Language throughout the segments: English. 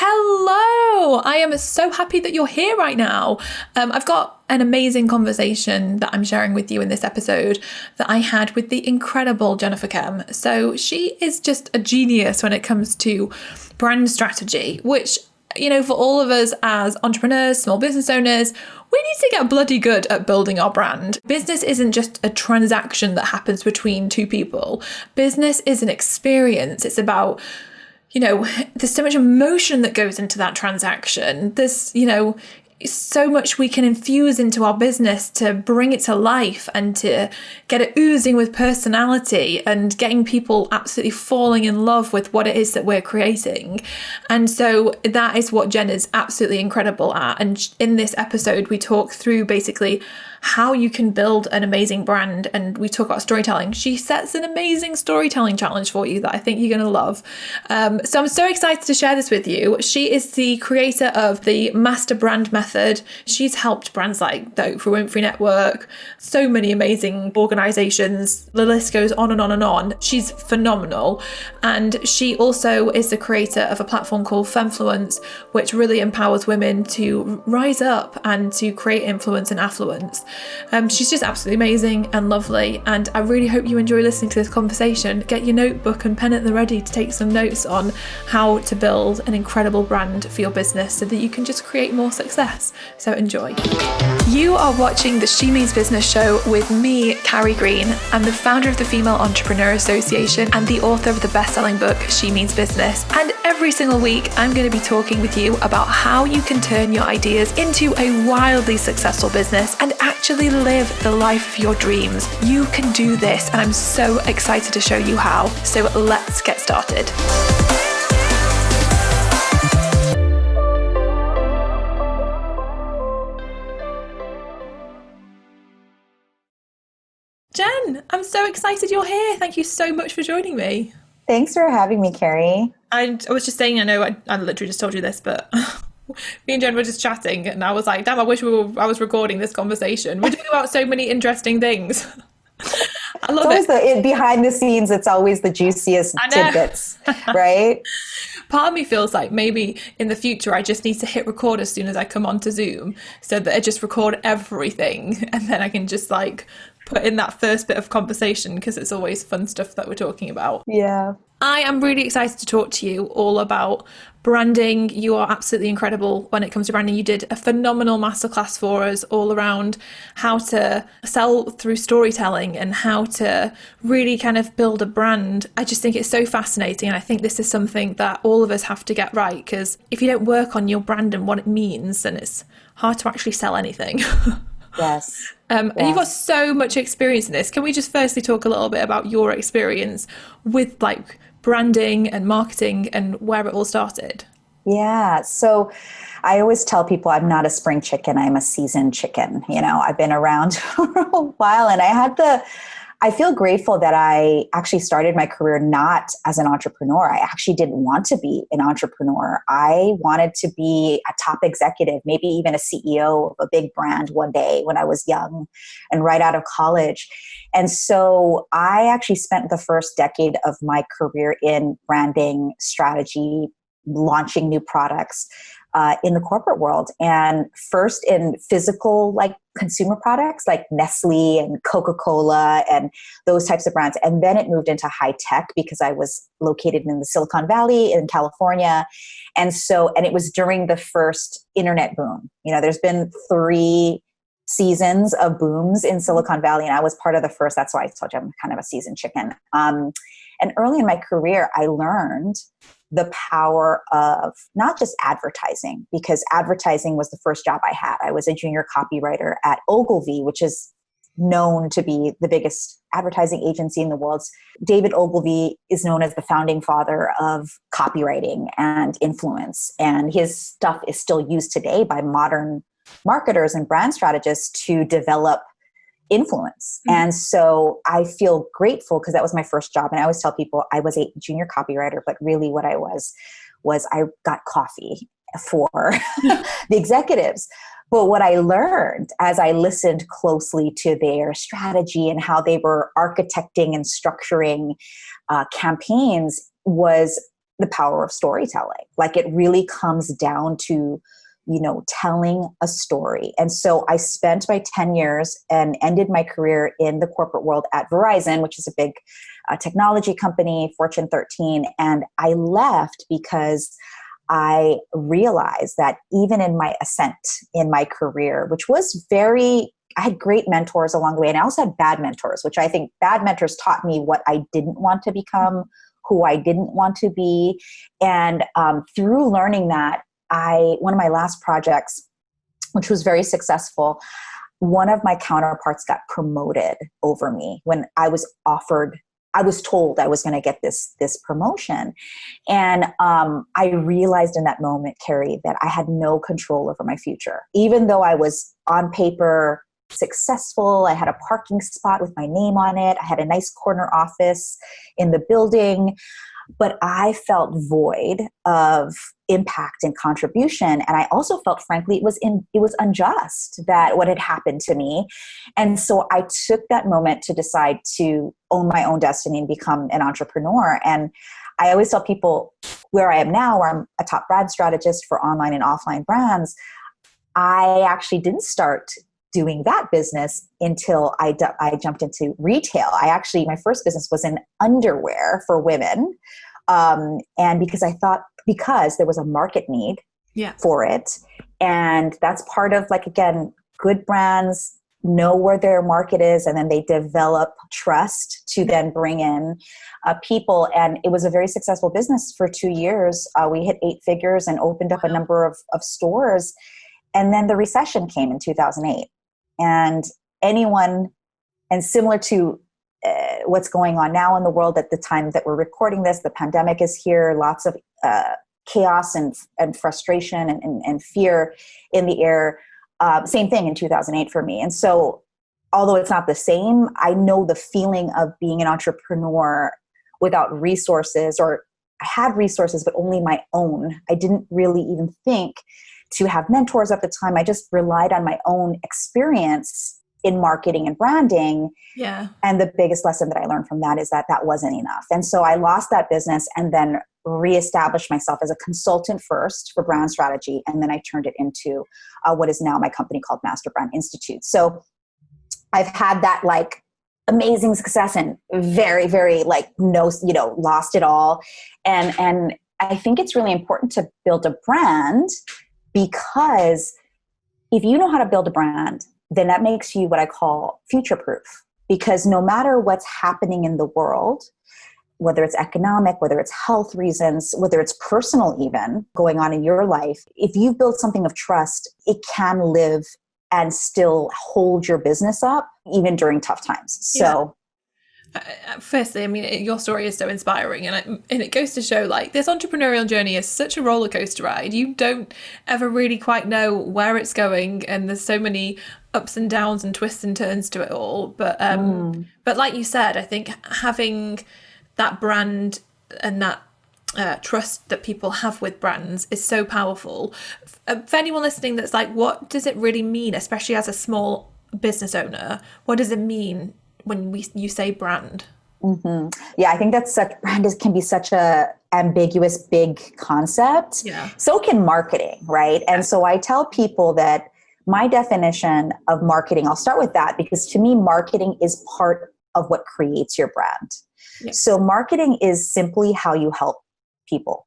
Hello! I am so happy that you're here right now. I've got an amazing conversation that I'm sharing with you in this episode that I had with the incredible Jennifer Kem. So she is just a genius when it comes to brand strategy, which, you know, for all of us as entrepreneurs, small business owners, we need to get bloody good at building our brand. Business isn't just a transaction that happens between two people. Business is an experience. It's about, you know, there's so much emotion that goes into that transaction. There's, you know, so much we can infuse into our business to bring it to life and to get it oozing with personality and getting people absolutely falling in love with what it is that we're creating. And so that is what Jen is absolutely incredible at. And in this episode, we talk through basically how you can build an amazing brand, and we talk about storytelling. She sets an amazing storytelling challenge for you that I think you're going to love. So I'm so excited to share this with you. She is the creator of the Master Brand Method. She's helped brands like the Oprah Winfrey Network, so many amazing organizations. The list goes on and on and on. She's phenomenal. And she also is the creator of a platform called Femfluence, which really empowers women to rise up and to create influence and affluence. She's just absolutely amazing and lovely, and I really hope you enjoy listening to this conversation. Get your notebook and pen at the ready to take some notes on how to build an incredible brand for your business so that you can just create more success. So enjoy. You are watching the She Means Business show with me, Carrie Green. I'm the founder of the Female Entrepreneur Association and the author of the best-selling book, She Means Business. And every single week, I'm going to be talking with you about how you can turn your ideas into a wildly successful business and actually live the life of your dreams. You can do this, and I'm so excited to show you how. So let's get started. Jen, I'm so excited you're here. Thank you so much for joining me. Thanks for having me, Carrie. I was just saying, I know I literally just told you this, but me and Jen were just chatting, and I was like, damn, I wish I was recording this conversation. We're talking about so many interesting things. I love it. Behind the scenes, it's always the juiciest tidbits, right? Part of me feels like maybe in the future I just need to hit record as soon as I come onto Zoom so that I just record everything, and then I can just like put in that first bit of conversation because it's always fun stuff that we're talking about. Yeah. I am really excited to talk to you all about branding. You are absolutely incredible when it comes to branding. You did a phenomenal masterclass for us all around how to sell through storytelling and how to really kind of build a brand. I just think it's so fascinating. And I think this is something that all of us have to get right, because if you don't work on your brand and what it means, then it's hard to actually sell anything. Yes. And you've got so much experience in this. Can we just firstly talk a little bit about your experience with like branding and marketing and where it all started? Yeah. So I always tell people I'm not a spring chicken. I'm a seasoned chicken. You know, I've been around for a while, and I feel grateful that I actually started my career not as an entrepreneur. I actually didn't want to be an entrepreneur. I wanted to be a top executive, maybe even a CEO of a big brand one day when I was young and right out of college. And so I actually spent the first decade of my career in branding strategy, launching new products in the corporate world, and first in physical, like consumer products like Nestle and Coca-Cola and those types of brands. And then it moved into high tech because I was located in the Silicon Valley in California. And it was during the first internet boom. You know, there's been 3 seasons of booms in Silicon Valley, and I was part of the first. That's why I told you I'm kind of a seasoned chicken. And early in my career, I learned the power of not just advertising, because advertising was the first job I had. I was a junior copywriter at Ogilvy, which is known to be the biggest advertising agency in the world. David Ogilvy is known as the founding father of copywriting and influence, and his stuff is still used today by modern marketers and brand strategists to develop influence. Mm-hmm. And so I feel grateful because that was my first job. And I always tell people I was a junior copywriter, but really what I was I got coffee for the executives. But what I learned as I listened closely to their strategy and how they were architecting and structuring campaigns was the power of storytelling. Like it really comes down to, telling a story. And so I spent my 10 years and ended my career in the corporate world at Verizon, which is a big technology company, Fortune 13. And I left because I realized that even in my ascent in my career, which was I had great mentors along the way. And I also had bad mentors, which I think bad mentors taught me what I didn't want to become, who I didn't want to be. And through learning that, one of my last projects, which was very successful, one of my counterparts got promoted over me when I was told I was going to get this promotion. And I realized in that moment, Carrie, that I had no control over my future. Even though I was on paper successful, I had a parking spot with my name on it, I had a nice corner office in the building, but I felt void of impact and contribution. And I also felt, frankly, it was unjust that what had happened to me. And so I took that moment to decide to own my own destiny and become an entrepreneur. And I always tell people where I am now, where I'm a top brand strategist for online and offline brands, I actually didn't start doing that business until I jumped into retail. My first business was in underwear for women. And because there was a market need for it. And that's part of, like, again, good brands know where their market is, and then they develop trust to then bring in people. And it was a very successful business for 2 years. We hit 8 figures and opened up a number of stores. And then the recession came in 2008. And similar to what's going on now in the world at the time that we're recording this, the pandemic is here, lots of chaos and frustration and fear in the air. Same thing in 2008 for me. And so, although it's not the same, I know the feeling of being an entrepreneur without resources, or I had resources, but only my own. I didn't really even think to have mentors at the time. I just relied on my own experience in marketing and branding. Yeah. And the biggest lesson that I learned from that is that wasn't enough. And so I lost that business and then reestablished myself as a consultant first for brand strategy. And then I turned it into what is now my company called Master Brand Institute. So I've had that amazing success and very, very lost it all. And I think it's really important to build a brand, because if you know how to build a brand, then that makes you what I call future-proof. Because no matter what's happening in the world, whether it's economic, whether it's health reasons, whether it's personal even going on in your life, if you've built something of trust, it can live and still hold your business up even during tough times. So firstly, I mean, your story is so inspiring, and it goes to show, this entrepreneurial journey is such a roller coaster ride. You don't ever really quite know where it's going, and there's so many ups and downs and twists and turns to it all. But like you said, I think having that brand and that trust that people have with brands is so powerful. For anyone listening that's like, what does it really mean, especially as a small business owner? What does it mean when you say brand? Mm-hmm. Yeah, I think brand can be such a ambiguous, big concept. Yeah. So can marketing, right? And so I tell people that my definition of marketing, I'll start with that, because to me, marketing is part of what creates your brand. Yeah. So marketing is simply how you help people.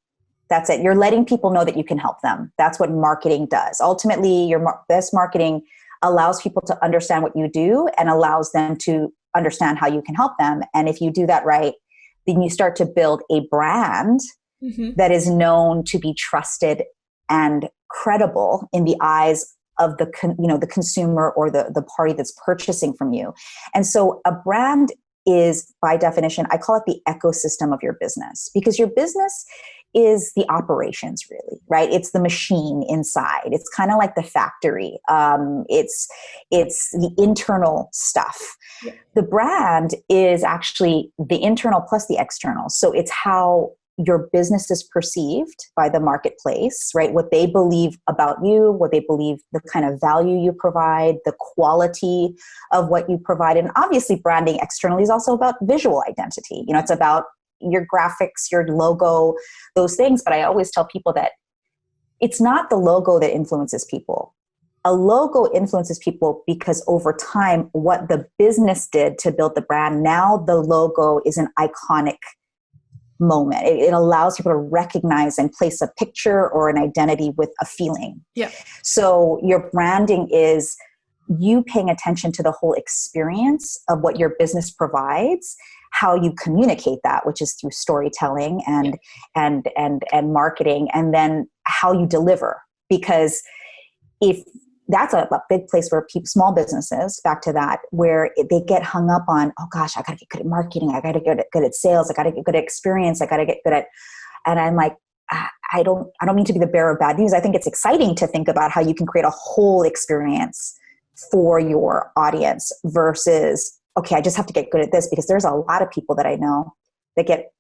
That's it. You're letting people know that you can help them. That's what marketing does. Ultimately, your best marketing allows people to understand what you do and allows them to understand how you can help them. And if you do that right, then you start to build a brand that is known to be trusted and credible in the eyes of the consumer or the party that's purchasing from you. And so a brand is, by definition, I call it the ecosystem of your business, because your business is the operations, really, right? It's the machine inside. It's kind of like the factory. It's the internal stuff. Yeah. The brand is actually the internal plus the external. So it's how your business is perceived by the marketplace, right? What they believe about you, what they believe, the kind of value you provide, the quality of what you provide. And obviously branding externally is also about visual identity. It's about your graphics, your logo, those things. But I always tell people that it's not the logo that influences people. A logo influences people because over time, what the business did to build the brand, now the logo is an iconic moment. It allows people to recognize and place a picture or an identity with a feeling. Yeah. So your branding is you paying attention to the whole experience of what your business provides, how you communicate that, which is through storytelling and marketing, and then how you deliver. Because if that's a big place where people, small businesses, back to that, where they get hung up on, oh gosh, I got to get good at marketing. I got to get good at sales. I got to get good at experience. I got to get good at, and I'm like, I don't mean to be the bearer of bad news. I think it's exciting to think about how you can create a whole experience for your audience versus, okay, I just have to get good at this, because there's a lot of people that I know that get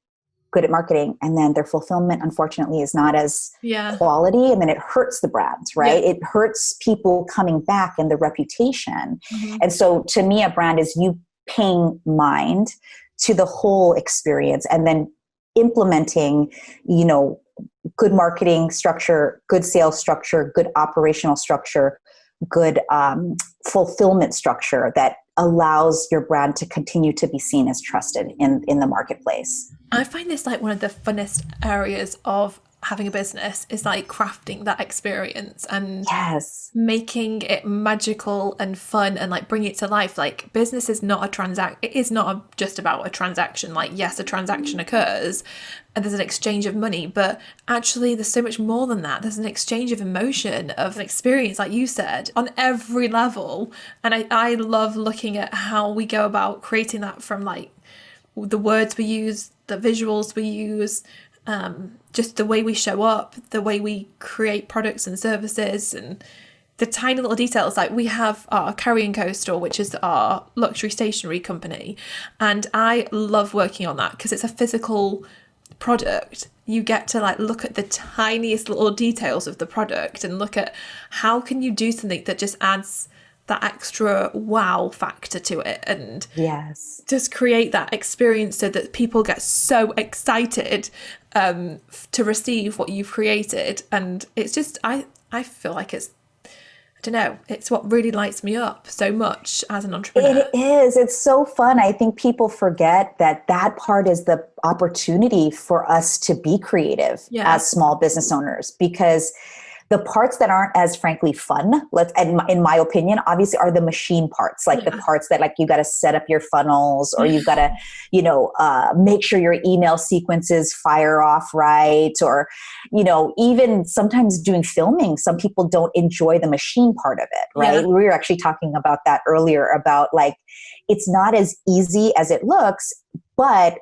good at marketing and then their fulfillment, unfortunately, is not as quality, and then it hurts the brand, right? It hurts people coming back and the reputation. And so to me, a brand is you paying mind to the whole experience and then implementing, good marketing structure, good sales structure, good operational structure, good fulfillment structure that allows your brand to continue to be seen as trusted in the marketplace. I find this like one of the funnest areas of having a business is like crafting that experience and making it magical and fun and like bring it to life. Like business is not it is not just about a transaction. Like, yes, a transaction occurs and there's an exchange of money, but actually there's so much more than that. There's an exchange of emotion, of an experience, like you said, on every level. And I love looking at how we go about creating that, from like the words we use, the visuals we use, just the way we show up, the way we create products and services, and the tiny little details. Like we have our Carrie & Co store, which is our luxury stationery company, and I love working on that because it's a physical product. You get to like look at the tiniest little details of the product and look at how can you do something that just adds that extra wow factor to it, and just create that experience so that people get so excited to receive what you've created. And it's just I feel like it's, I don't know, it's what really lights me up so much as an entrepreneur. It is. It's so fun. I think people forget that part is the opportunity for us to be creative as small business owners, because the parts that aren't as frankly fun, in my opinion, obviously are the machine parts, like the parts that like you got to set up your funnels, or you've got to, make sure your email sequences fire off right. Or, even sometimes doing filming, some people don't enjoy the machine part of it, right? We were actually talking about that earlier, about like, it's not as easy as it looks, but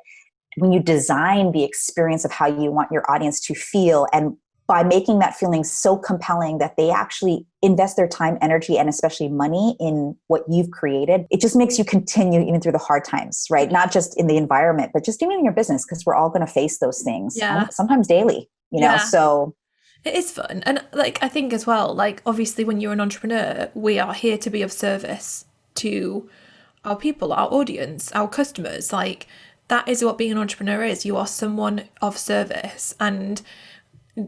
when you design the experience of how you want your audience to feel, and by making that feeling so compelling that they actually invest their time, energy, and especially money in what you've created, it just makes you continue even through the hard times, right? Not just in the environment, but just even in your business, because we're all going to face those things, sometimes daily, so. It is fun. And like, I think as well, like obviously when you're an entrepreneur, we are here to be of service to our people, our audience, our customers. Like that is what being an entrepreneur is. You are someone of service. And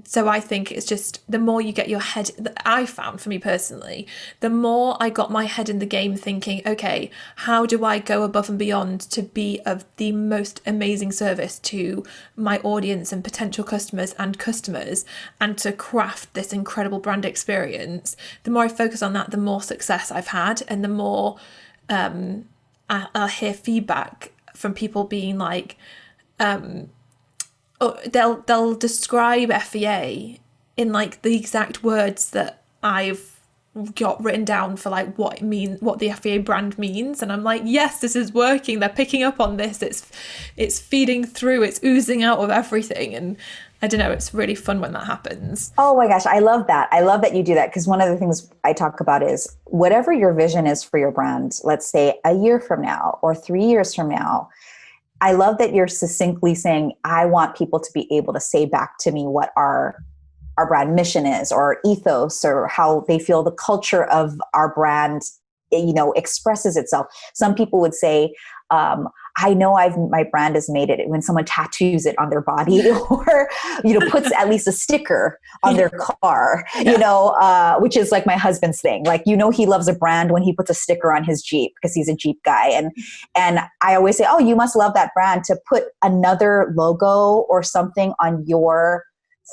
so I think it's just the more you get your head, I found for me personally, the more I got my head in the game thinking, okay, how do I go above and beyond to be of the most amazing service to my audience and potential customers and to craft this incredible brand experience. The more I focus on that, the more success I've had, and the more I'll hear feedback from people being like, they'll describe FEA in like the exact words that I've got written down for like what the FEA brand means, and I'm like, yes, this is working. They're picking up on this. It's feeding through. It's oozing out of everything, and I don't know. It's really fun when that happens. Oh my gosh, I love that. I love that you do that, because one of the things I talk about is whatever your vision is for your brand. Let's say a year from now or 3 years from now. I love that you're succinctly saying, I want people to be able to say back to me what our brand mission is, or ethos, or how they feel the culture of our brand, expresses itself. Some people would say, I know my brand has made it when someone tattoos it on their body or, puts at least a sticker on their car, which is like my husband's thing. Like, he loves a brand when he puts a sticker on his Jeep because he's a Jeep guy. And I always say, oh, you must love that brand to put another logo or something on your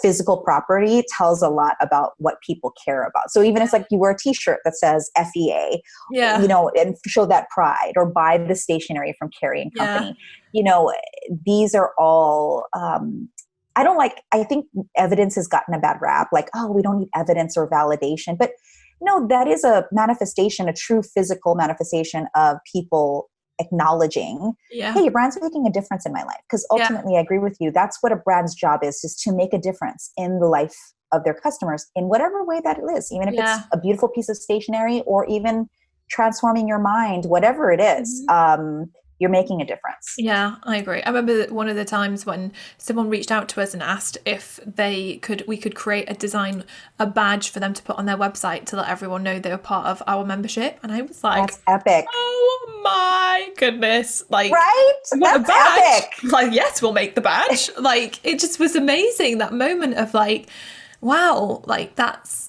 physical property tells a lot about what people care about. So even it's like you wear a t-shirt that says FEA, and show that pride, or buy the stationery from Carrie and Company. These are all, I think evidence has gotten a bad rap. Like, oh, we don't need evidence or validation. But no, that is a manifestation, a true physical manifestation of people acknowledging, hey, your brand's making a difference in my life. Because ultimately, I agree with you. That's what a brand's job is to make a difference in the life of their customers in whatever way that it is, even if it's a beautiful piece of stationery or even transforming your mind, whatever it is. You're making a difference. Yeah, I agree. I remember one of the times when someone reached out to us and asked if we could create a badge for them to put on their website to let everyone know they were part of our membership. And I was like, that's epic. Oh my goodness. Like, right? That's a badge. Epic. Like, yes, we'll make the badge. Like, it just was amazing, that moment of like, wow, like that's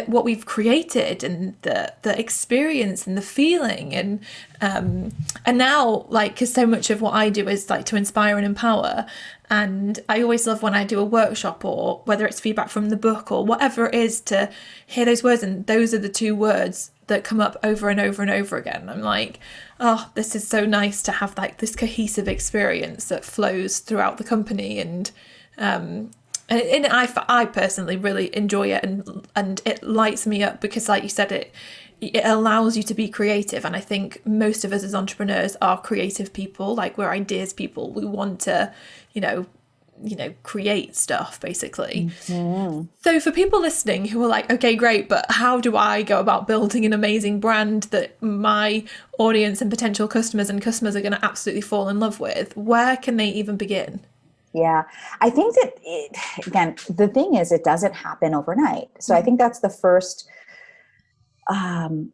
what we've created, and the experience and the feeling, and now, like, because so much of what I do is like to inspire and empower, and I always love when I do a workshop, or whether it's feedback from the book or whatever it is, to hear those words, and those are the two words that come up over and over and over again. I'm like, oh, this is so nice to have like this cohesive experience that flows throughout the company, and I personally really enjoy it, and it lights me up because, like you said, it allows you to be creative. And I think most of us as entrepreneurs are creative people. Like, we're ideas people. We want to, create stuff, basically. Mm-hmm. So for people listening who are like, okay, great, but how do I go about building an amazing brand that my audience and potential customers are going to absolutely fall in love with? Where can they even begin? Yeah, I think that, again, the thing is, it doesn't happen overnight. So I think that's the first,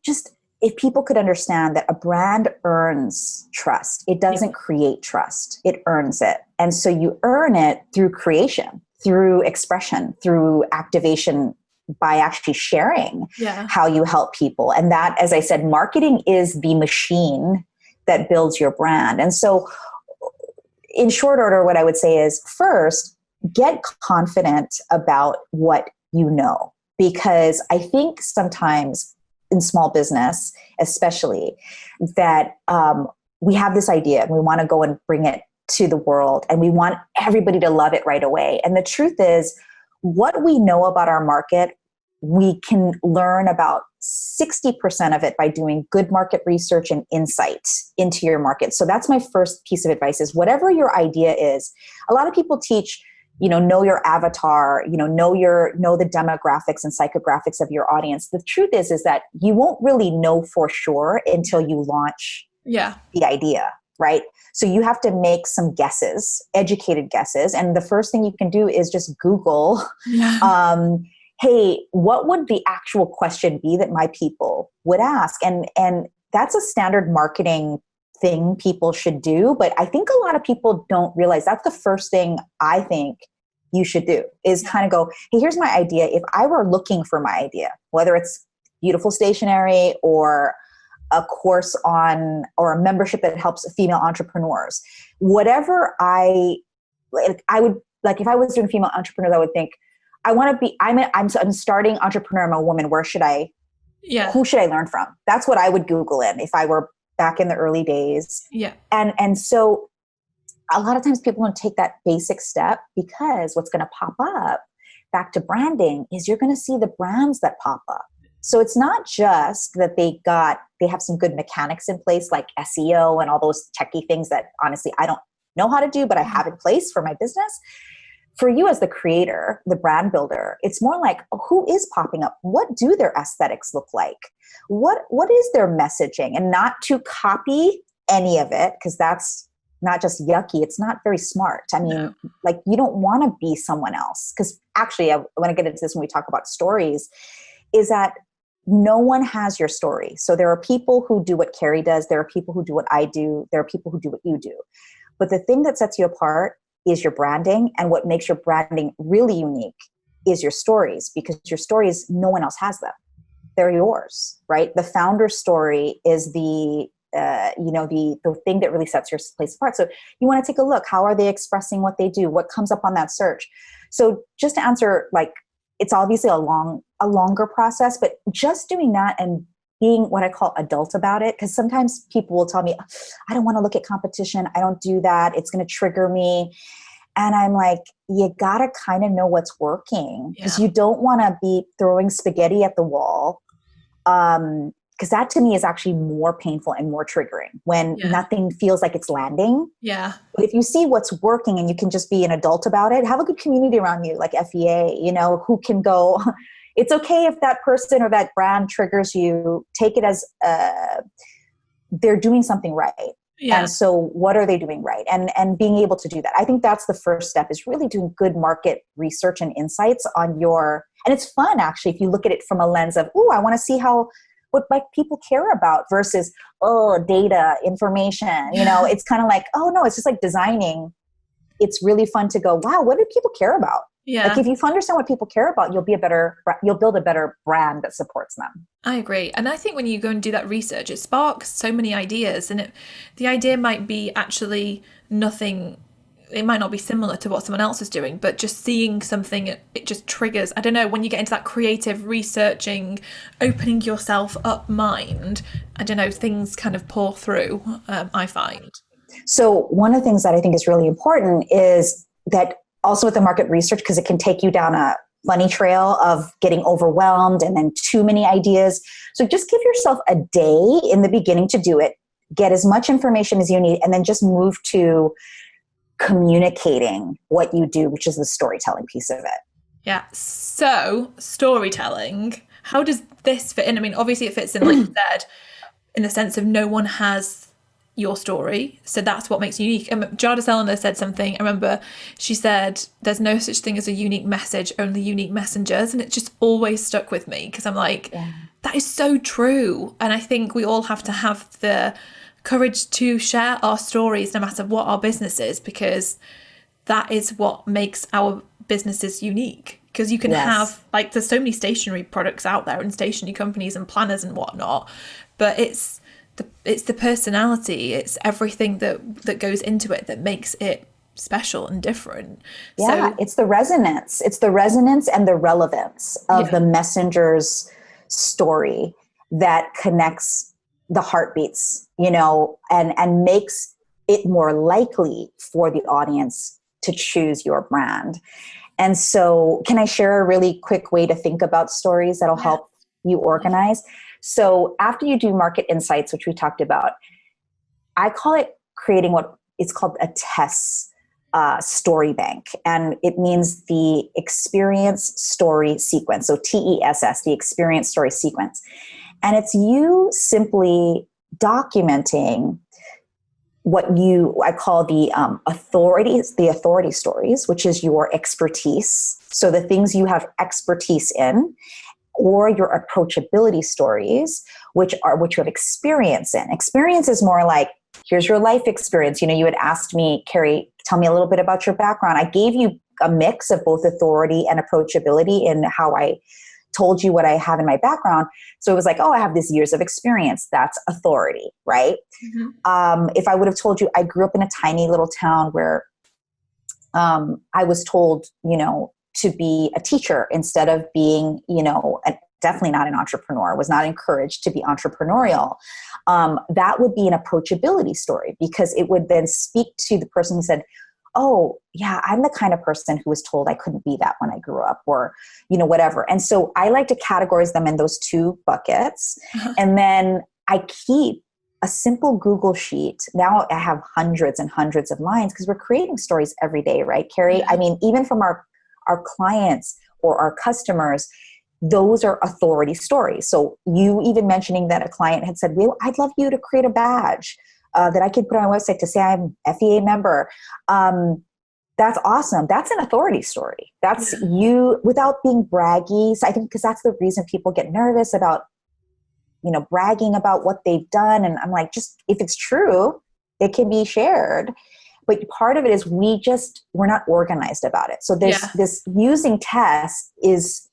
just if people could understand that a brand earns trust, it doesn't create trust, it earns it. And so you earn it through creation, through expression, through activation, by actually sharing how you help people. And that, as I said, marketing is the machine that builds your brand. And so in short order, what I would say is, first, get confident about what you know. Because I think sometimes in small business, especially, that we have this idea and we want to go and bring it to the world, and we want everybody to love it right away. And the truth is, what we know about our market, we can learn about 60% of it by doing good market research and insight into your market. So that's my first piece of advice, is whatever your idea is. A lot of people teach, know your avatar, know the demographics and psychographics of your audience. The truth is that you won't really know for sure until you launch the idea, right? So you have to make some guesses, educated guesses. And the first thing you can do is just Google, hey, what would the actual question be that my people would ask? And that's a standard marketing thing people should do. But I think a lot of people don't realize that's the first thing I think you should do, is kind of go, hey, here's my idea. If I were looking for my idea, whether it's beautiful stationery or a course on, or a membership that helps female entrepreneurs, whatever I would like, if I was doing female entrepreneurs, I would think, I want to be, I'm starting entrepreneur, I'm a woman. Who should I learn from? That's what I would Google in if I were back in the early days. Yeah. And so a lot of times people don't take that basic step, because what's going to pop up, back to branding, is you're going to see the brands that pop up. So it's not just that they have some good mechanics in place, like SEO and all those techie things that honestly I don't know how to do, but I have in place for my business. For you as the creator, the brand builder, it's more like, who is popping up? What do their aesthetics look like? What is their messaging? And not to copy any of it, because that's not just yucky. It's not very smart. I mean, like, you don't want to be someone else. Because actually, I want to get into this when we talk about stories, is that no one has your story. So there are people who do what Carrie does. There are people who do what I do. There are people who do what you do. But the thing that sets you apart is your branding. And what makes your branding really unique is your stories, because your stories, no one else has them. They're yours, right? The founder story is the thing that really sets your place apart. So you want to take a look. How are they expressing what they do? What comes up on that search? So just to answer, like, it's obviously a longer process, but just doing that and being what I call adult about it. Because sometimes people will tell me, I don't want to look at competition. I don't do that. It's going to trigger me. And I'm like, you got to kind of know what's working, because you don't want to be throwing spaghetti at the wall. Because that to me is actually more painful and more triggering when nothing feels like it's landing. Yeah. But if you see what's working and you can just be an adult about it, have a good community around you, like FEA, who can go, it's okay if that person or that brand triggers you, take it as they're doing something right. Yeah. And so what are they doing right? And being able to do that. I think that's the first step, is really doing good market research and insights on and it's fun actually, if you look at it from a lens of, I want to see what people care about versus, data, information, it's kind of like, no, it's just like designing. It's really fun to go, wow, what do people care about? Yeah. Like if you understand what people care about, you'll build a better brand that supports them. I agree. And I think when you go and do that research, it sparks so many ideas, and the idea might be actually nothing. It might not be similar to what someone else is doing, but just seeing something, it just triggers, I don't know, when you get into that creative researching, opening yourself up mind, I don't know, things kind of pour through, I find. So one of the things that I think is really important is that also with the market research, because it can take you down a bunny trail of getting overwhelmed and then too many ideas. So just give yourself a day in the beginning to do it, get as much information as you need, and then just move to communicating what you do, which is the storytelling piece of it. Yeah. So storytelling, how does this fit in? I mean, obviously it fits in, like you said, in the sense of no one has your story. So that's what makes you unique. Jada Salinger said something. I remember she said, there's no such thing as a unique message, only unique messengers. And it just always stuck with me, because I'm like, that is so true. And I think we all have to have the courage to share our stories no matter what our business is, because that is what makes our businesses unique. Because you can have, like, there's so many stationery products out there and stationery companies and planners and whatnot, but it's the personality, it's everything that goes into it that makes it special and different. Yeah, so it's the resonance and the relevance of the messenger's story that connects the heartbeats, and makes it more likely for the audience to choose your brand. And so can I share a really quick way to think about stories that'll help you organize? So after you do market insights, which we talked about, I call it creating what is called a TESS story bank. And it means the experience story sequence. So TESS, the experience story sequence. And it's you simply documenting what I call the authority stories, which is your expertise. So the things you have expertise in, or your approachability stories, which you have experience in. Experience is more like, here's your life experience. You had asked me, Carrie, tell me a little bit about your background. I gave you a mix of both authority and approachability in how I told you what I have in my background. So it was like, I have this years of experience. That's authority, right? Mm-hmm. If I would have told you I grew up in a tiny little town where I was told, to be a teacher instead of being, definitely not an entrepreneur, was not encouraged to be entrepreneurial. That would be an approachability story, because it would then speak to the person who said, oh yeah, I'm the kind of person who was told I couldn't be that when I grew up, or, whatever. And so I like to categorize them in those two buckets. Uh-huh. And then I keep a simple Google sheet. Now I have hundreds and hundreds of lines, because we're creating stories every day, right, Carrie? Yeah. I mean, even from our clients or our customers, those are authority stories. So you even mentioning that a client had said, well, I'd love you to create a badge that I could put on my website to say I'm an FEA member. That's awesome. That's an authority story. That's you without being braggy. So I think because that's the reason people get nervous about bragging about what they've done. And I'm like, just if it's true, it can be shared. But part of it is we're not organized about it. So this using tests is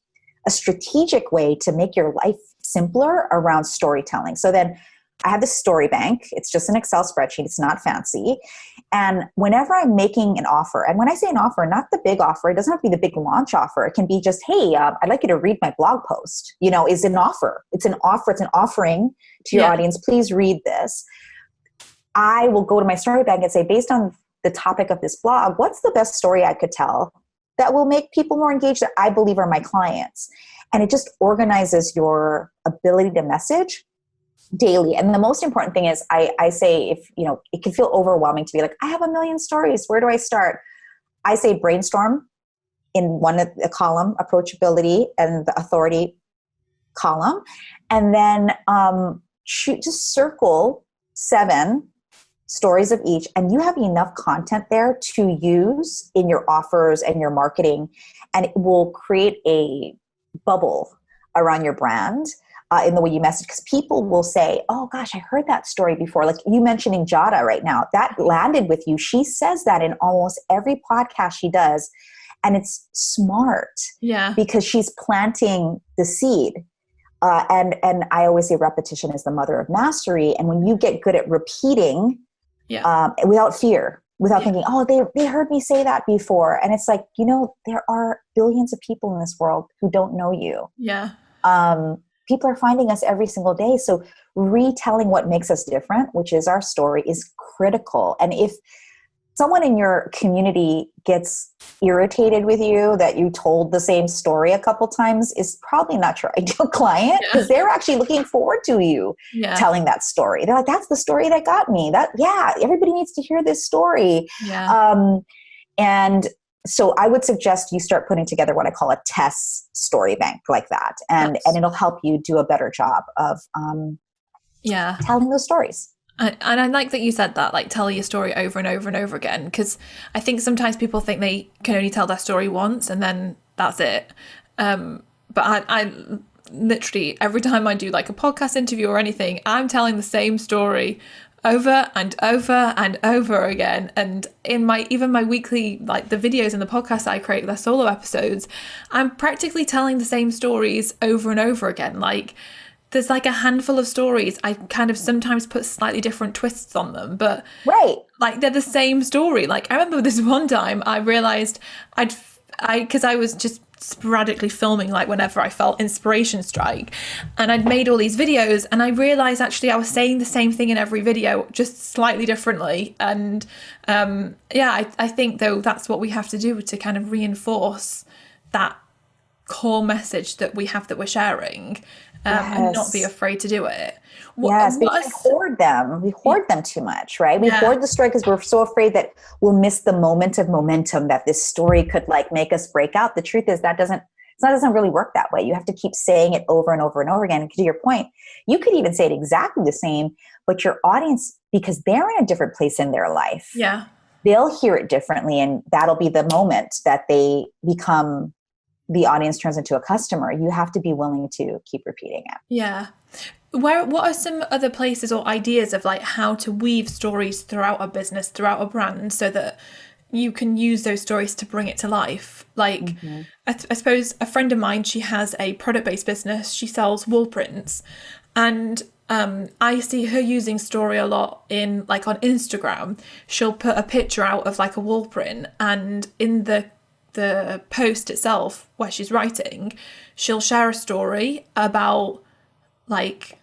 a strategic way to make your life simpler around storytelling. So then I have this story bank. It's just an Excel spreadsheet. It's not fancy. And whenever I'm making an offer, and when I say an offer, not the big offer, it doesn't have to be the big launch offer. It can be just, hey, I'd like you to read my blog post, is an offer. It's an offer. It's an offering to your audience. Please read this. I will go to my story bank and say, based on the topic of this blog, what's the best story I could tell that will make people more engaged that I believe are my clients? And it just organizes your ability to message daily. And the most important thing is I say, if, it can feel overwhelming to be like, I have 1 million stories. Where do I start? I say brainstorm in one of the column, approachability, and the authority column. And then just circle 7 stories of each, and you have enough content there to use in your offers and your marketing, and it will create a bubble around your brand in the way you message, because people will say, oh gosh, I heard that story before. Like you mentioning Jada right now, that landed with you. She says that in almost every podcast she does, and it's smart because she's planting the seed. And I always say repetition is the mother of mastery. And when you get good at repeating without fear, without thinking, oh, they heard me say that before. And it's like, there are billions of people in this world who don't know you. Yeah. People are finding us every single day. So retelling what makes us different, which is our story, is critical. And if someone in your community gets irritated with you that you told the same story a couple times, is probably not your ideal client, because they're actually looking forward to you telling that story. They're like, that's the story that got me. Everybody needs to hear this story. And so I would suggest you start putting together what I call a test story bank like that. And it'll help you do a better job of telling those stories. And I like that you said that, like, tell your story over and over and over again, because I think sometimes people think they can only tell their story once and then that's it. But I literally, every time I do like a podcast interview or anything, I'm telling the same story over and over and over again. And in my weekly, like the videos and the podcasts that I create, the solo episodes, I'm practically telling the same stories over and over again. Like, there's like a handful of stories. I kind of sometimes put slightly different twists on them, but like they're the same story. Like I remember this one time I realized because I was just sporadically filming like whenever I felt inspiration strike, and I'd made all these videos, and I realized actually I was saying the same thing in every video, just slightly differently. And I think though that's what we have to do to kind of reinforce that core message that we have, that we're sharing. And not be afraid to do it. We hoard them. We hoard them too much, right? We hoard the story because we're so afraid that we'll miss the moment of momentum that this story could like make us break out. The truth is that doesn't really work that way. You have to keep saying it over and over and over again. And to your point, you could even say it exactly the same, but your audience, because they're in a different place in their life, they'll hear it differently, and that'll be the moment that they become. The audience turns into a customer. You have to be willing to keep repeating it. Yeah. What are some other places or ideas of like how to weave stories throughout a business, throughout a brand, so that you can use those stories to bring it to life? Like, I suppose a friend of mine, she has a product-based business. She sells wool prints, and I see her using story a lot in like on Instagram. She'll put a picture out of like a wool print, and in the post itself where she's writing, she'll share a story about like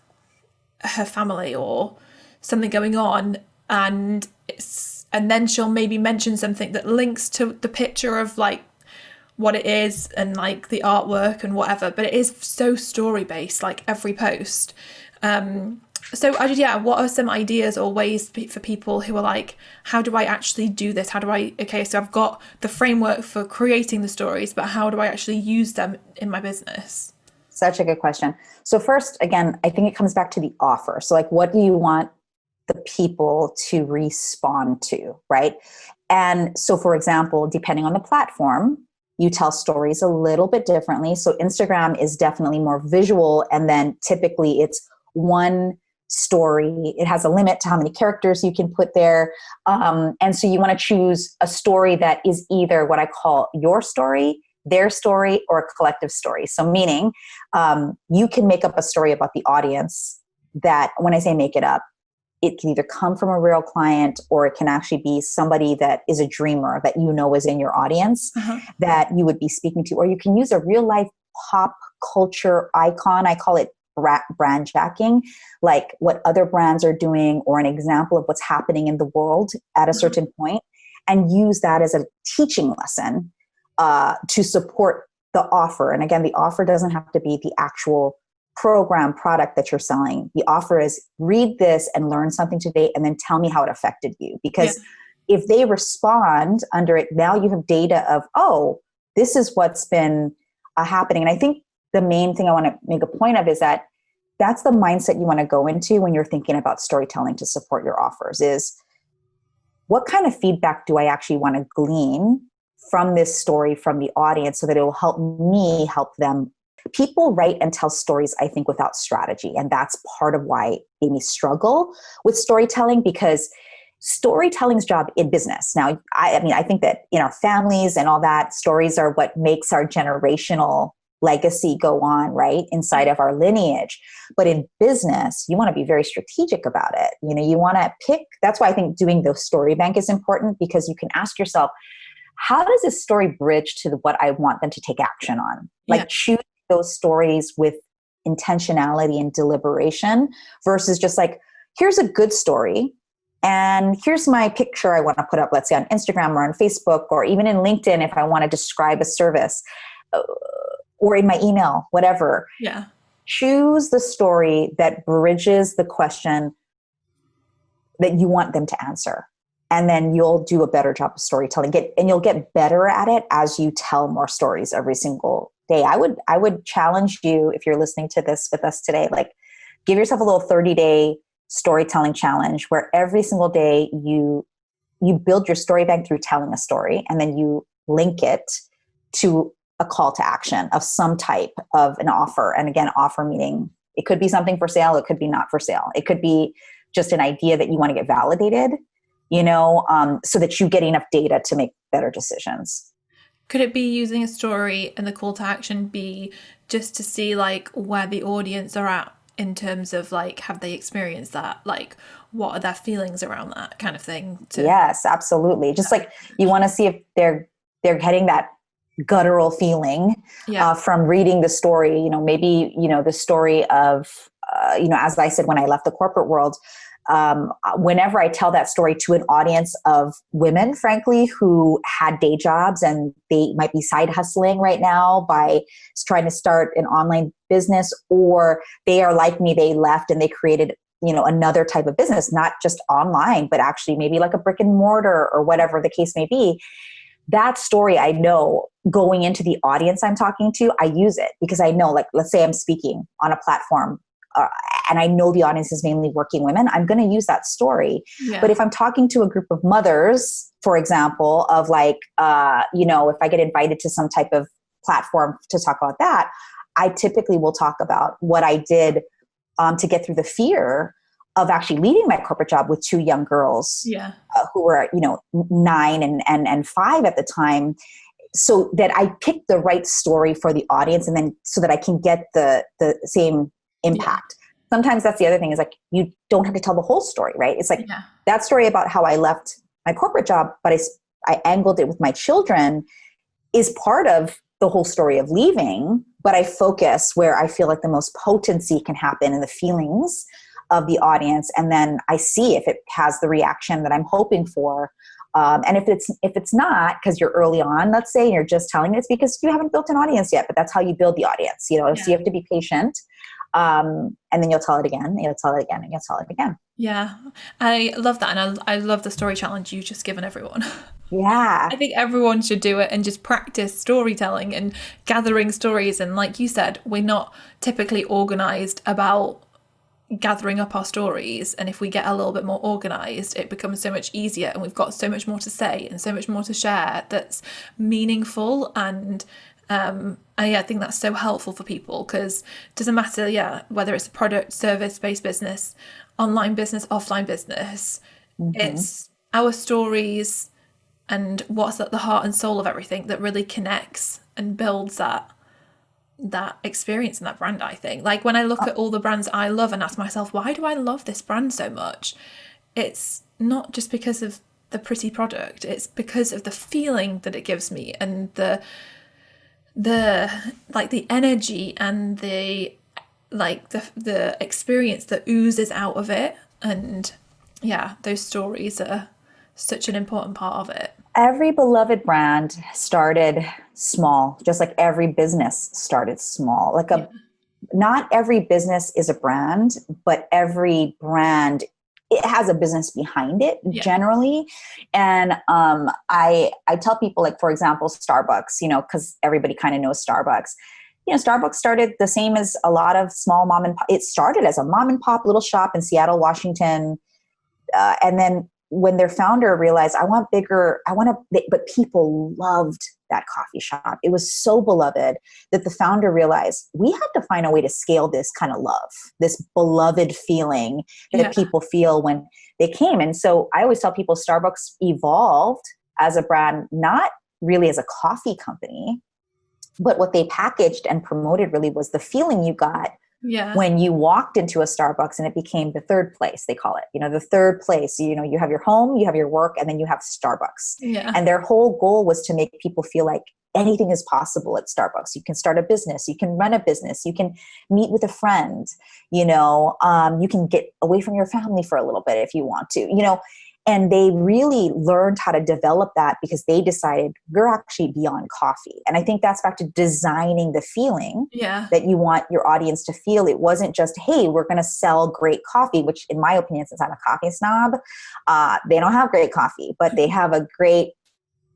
her family or something going on, and then she'll maybe mention something that links to the picture of like what it is and like the artwork and whatever, but it is so story based, like every post. So what are some ideas or ways for people who are like, how do I actually do this? So I've got the framework for creating the stories, but how do I actually use them in my business? Such a good question. So first, again, I think it comes back to the offer. So like, what do you want the people to respond to, right? And so for example, depending on the platform, you tell stories a little bit differently. So Instagram is definitely more visual, and then typically it's one story. It has a limit to how many characters you can put there. And so you want to choose a story that is either what I call your story, their story, or a collective story. So meaning you can make up a story about the audience that, when I say make it up, it can either come from a real client, or it can actually be somebody that is a dreamer that you know is in your audience that you would be speaking to. Or you can use a real life pop culture icon. I call it brand jacking, like what other brands are doing, or an example of what's happening in the world at a certain point, and use that as a teaching lesson to support the offer. And again, the offer doesn't have to be the actual program product that you're selling. The offer is, read this and learn something today, and then tell me how it affected you. Because if they respond under it, now you have data of, oh, this is what's been happening. And I think the main thing I want to make a point of is that that's the mindset you want to go into when you're thinking about storytelling to support your offers, is what kind of feedback do I actually want to glean from this story, from the audience, so that it will help me help them. People write and tell stories, I think, without strategy. And that's part of why they may struggle with storytelling, because storytelling's job in business. Now, I mean, I think that in our families and all that, stories are what makes our generational legacy go on, right, inside of our lineage. But in business, you want to be very strategic about it. You know, you want to pick, that's why I think doing the story bank is important, because you can ask yourself, how does this story bridge to what I want them to take action on? Like choose those stories with intentionality and deliberation, versus just like, here's a good story, and here's my picture I want to put up, let's say on Instagram or on Facebook, or even in LinkedIn if I want to describe a service, or in my email, whatever. Yeah. Choose the story that bridges the question that you want them to answer. And then you'll do a better job of storytelling. And you'll get better at it as you tell more stories every single day. I would challenge you, if you're listening to this with us today, like give yourself a little 30-day storytelling challenge, where every single day you build your story bank through telling a story, and then you link it to a call to action of some type of an offer. And again, offer meaning it could be something for sale, it could be not for sale, it could be just an idea that you want to get validated, you know, so that you get enough data to make better decisions. Could it be using a story and the call to action be just to see like where the audience are at in terms of like, have they experienced that? Like, what are their feelings around that kind of thing? Yes, absolutely. Just like you want to see if they're getting that guttural feeling from reading the story. You know, maybe, you know, the story of, you know, as I said, when I left the corporate world, whenever I tell that story to an audience of women, frankly, who had day jobs and they might be side hustling right now by trying to start an online business, or they are like me, they left and they created, you know, another type of business, not just online, but actually maybe like a brick and mortar or whatever the case may be. That story, I know going into the audience I'm talking to, I use it because I know, like, let's say I'm speaking on a platform and I know the audience is mainly working women, I'm going to use that story. Yeah. But if I'm talking to a group of mothers, for example, of like, you know, if I get invited to some type of platform to talk about that, I typically will talk about what I did to get through the fear of actually leaving my corporate job with two young girls who were, you know, 9 and 5 at the time, so that I picked the right story for the audience, and then so that I can get the same impact. Yeah. Sometimes that's the other thing, is like, you don't have to tell the whole story, right? It's like that story about how I left my corporate job, but I angled it with my children, is part of the whole story of leaving, but I focus where I feel like the most potency can happen in the feelings of the audience. And then I see if it has the reaction that I'm hoping for. And if it's not, because you're early on, let's say, and you're just telling it, it's because you haven't built an audience yet, but that's how you build the audience, you know, so you have to be patient. And then you'll tell it again, and you'll tell it again, and you'll tell it again. Yeah, I love that. And I love the story challenge you've just given everyone. Yeah. I think everyone should do it and just practice storytelling and gathering stories. And like you said, we're not typically organized about gathering up our stories, and if we get a little bit more organized, it becomes so much easier, and we've got so much more to say and so much more to share that's meaningful and And yeah, I think that's so helpful for people, because it doesn't matter, whether it's a product, service-based business, online business, offline business, it's our stories and what's at the heart and soul of everything that really connects and builds that experience and that brand, I think. Like when I look at all the brands I love and ask myself, why do I love this brand so much? It's not just because of the pretty product, it's because of the feeling that it gives me, and the energy and the experience that oozes out of it. And yeah, those stories are such an important part of it. Every beloved brand started small, just like every business started small. Not every business is a brand, but every brand, it has a business behind it generally. And I tell people, like, for example, Starbucks, because everybody kind of knows Starbucks. Starbucks started the same as a lot of small mom and pop. It started as a mom and pop little shop in Seattle, Washington. And then when their founder realized, but people loved that coffee shop. It was so beloved that the founder realized we had to find a way to scale this kind of love, this beloved feeling that people feel when they came. And so I always tell people Starbucks evolved as a brand, not really as a coffee company, but what they packaged and promoted really was the feeling you got when you walked into a Starbucks, and it became the third place, they call it, the third place. You have your home, you have your work, and then you have Starbucks. And their whole goal was to make people feel like anything is possible at Starbucks. You can start a business, you can run a business, you can meet with a friend, you can get away from your family for a little bit if you want to, and they really learned how to develop that because they decided we're actually beyond coffee. And I think that's back to designing the feeling that you want your audience to feel. It wasn't just, hey, we're going to sell great coffee, which in my opinion, since I'm a coffee snob, they don't have great coffee, but they have a great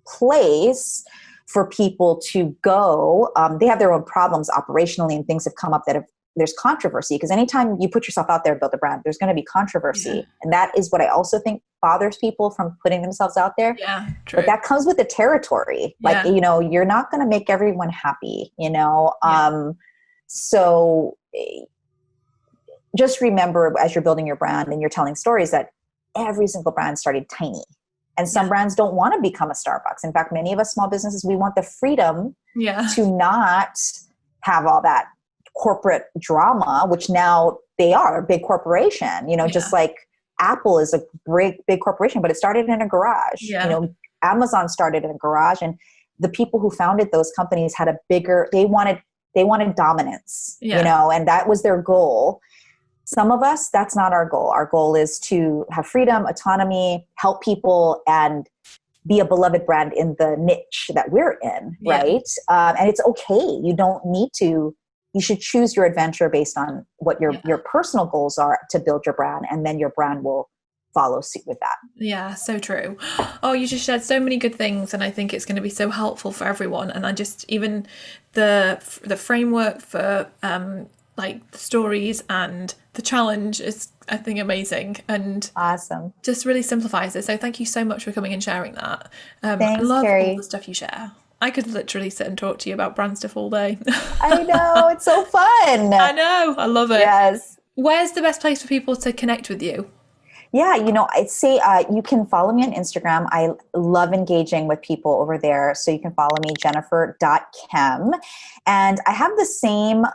place for people to go. They have their own problems operationally, and things have come up that there's controversy, because anytime you put yourself out there, build a brand, there's going to be controversy. And that is what I also think bothers people from putting themselves out there. True. But that comes with the territory. You're not going to make everyone happy, So just remember, as you're building your brand and you're telling stories, that every single brand started tiny. And some brands don't want to become a Starbucks. In fact, many of us small businesses, we want the freedom to not have all that corporate drama, which now they are a big corporation, just like Apple is a big corporation, but it started in a garage. Amazon started in a garage, and the people who founded those companies had they wanted dominance, and that was their goal. Some of us, that's not our goal. Our goal is to have freedom, autonomy, help people, and be a beloved brand in the niche that we're in, right? And it's okay. You don't need to. You should choose your adventure based on what your personal goals are to build your brand, and then your brand will follow suit with that. Yeah, so true. Oh, you just shared so many good things, and I think it's going to be so helpful for everyone. And I just, even the framework for the stories and the challenge is, I think, amazing and awesome. Just really simplifies it. So thank you so much for coming and sharing that. Thanks, I love Carrie. all the stuff you share. I could literally sit and talk to you about brand stuff all day. I know, it's so fun. I know, I love it. Yes. Where's the best place for people to connect with you? Yeah, I'd say you can follow me on Instagram. I love engaging with people over there. So you can follow me, jennifer.kem. And I have the same,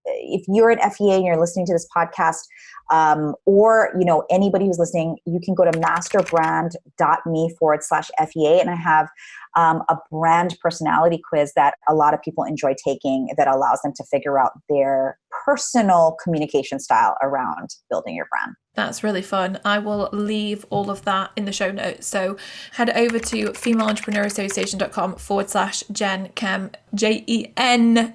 if you're an FEA and you're listening to this podcast, or, anybody who's listening, you can go to masterbrand.me/FEA. And I have a brand personality quiz that a lot of people enjoy taking that allows them to figure out their personal communication style around building your brand. That's really fun. I will leave all of that in the show notes. So head over to femaleentrepreneurassociation.com/Jen Kem, JENKEM,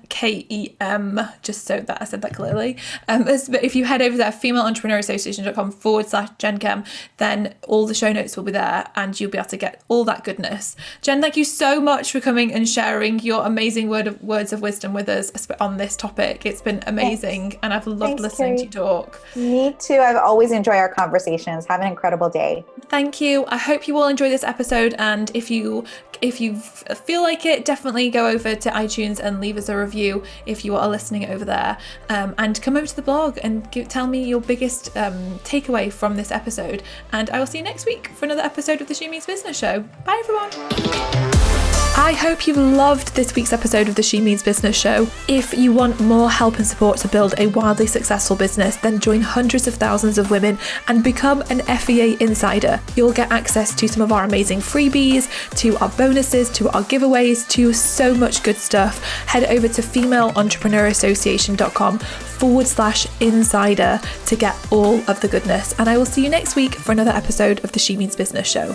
just so that I said that clearly. But if you head over there, femaleentrepreneurassociation.com/Jen Kem, then all the show notes will be there and you'll be able to get all that goodness. Jen, thank you so much for coming and sharing your amazing words of wisdom with us on this topic. It's been amazing. And I've loved listening to you talk. Me too. I've always always enjoy our conversations. Have an incredible day. Thank you. I hope you all enjoy this episode. And if you feel like it, definitely go over to iTunes and leave us a review if you are listening over there. And come over to the blog and tell me your biggest takeaway from this episode. And I will see you next week for another episode of the She Means Business Show. Bye, everyone. I hope you loved this week's episode of the She Means Business Show. If you want more help and support to build a wildly successful business, then join hundreds of thousands of women and become an FEA insider. You'll get access to some of our amazing freebies, to our bonuses, to our giveaways, to so much good stuff. Head over to femaleentrepreneurassociation.com/insider to get all of the goodness. And I will see you next week for another episode of the She Means Business Show.